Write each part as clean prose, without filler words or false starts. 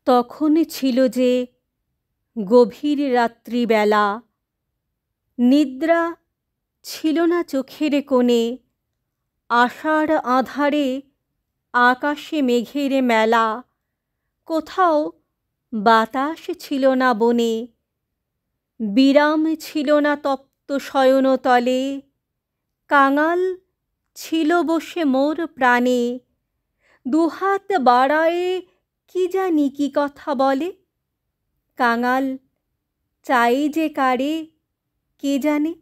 তখন ছিল যে গভীর রাত্রিবেলা, নিদ্রা ছিল না চোখের কোণে। আশার আঁধারে আকাশে মেঘের মেলা, কোথাও বাতাস ছিল না বনে। বিরাম ছিল না তপ্ত শয়নতলে, কাঙাল ছিল বসে মোর প্রাণে। দুহাত বাড়ায়ে কি জানি কি কথা বলে, কাঙাল চাই যে কারে কে জানে।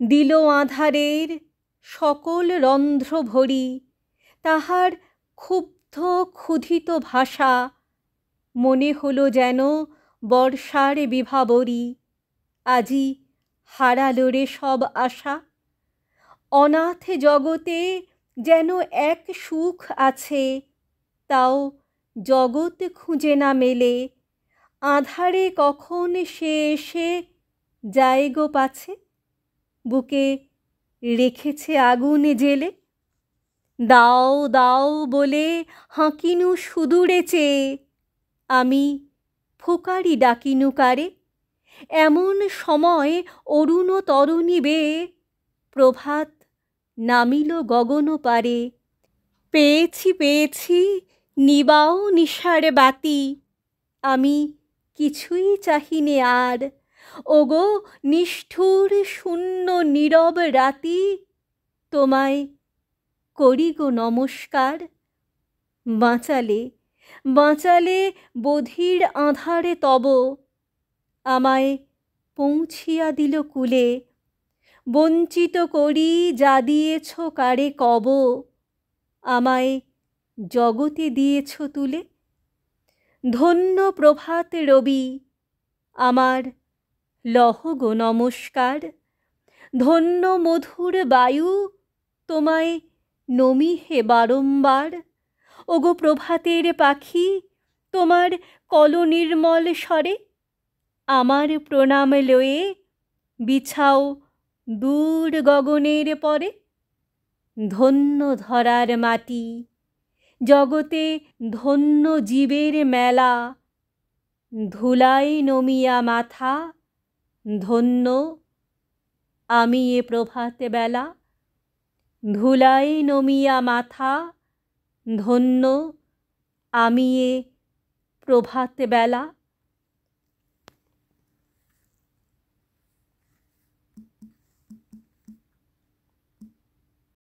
দিল আঁধারের সকল রন্ধ্র ভরি, তাহার ক্ষুব্ধ ক্ষুধিত ভাষা মনে হলো যেন বর্ষার বিভাবরী। আজি হারালো রে সব আশা। অনাথ জগতে যেন এক সুখ আছে, তাও জগৎ খুঁজে না মেলে। আঁধারে কখন সে এসে যায় গো পাছে, বুকে রেখেছে আগুন জেলে। দাও দাও বলে হাঁকিনু সুদূরে চেয়ে, আমি ফুকারি ডাকিনু কারে। এমন সময় অরুণ তরণী বেয়ে প্রভাত নামিল গগন পারে। পেয়েছি পেয়েছি নিবাও নিশার বাতি, আমি কিছুই চাহিনে আর। ওগো নিষ্ঠুর শূন্য নীরব রাতি, তোমায় করি গো নমস্কার। বাঁচালে বাঁচালে বধির আঁধারে তব, আমায় পৌঁছিয়া দিল কূলে। বঞ্চিত করি যা দিয়েছ কারে কব, আমায় জগতে দিয়েছ তুলে। ধন্য প্রভাত রবি, আমার লহ গো নমস্কার। ধন্য মধুর বায়ু, তোমায় নমি হে বারম্বার। ওগো প্রভাতের পাখি, তোমার কল নির্মল স্বরে আমার প্রণাম লয়ে বিছাও দূর গগনের পরে। ধন্য ধরার মাটি, জগতে ধন্য জীবের মেলা। ধুলায় নমিয়া মাথা, ধন্য আমি এ প্রভাত বেলা। ধুলায় নমিয়া মাথা, ধন্য আমি এ প্রভাত বেলা।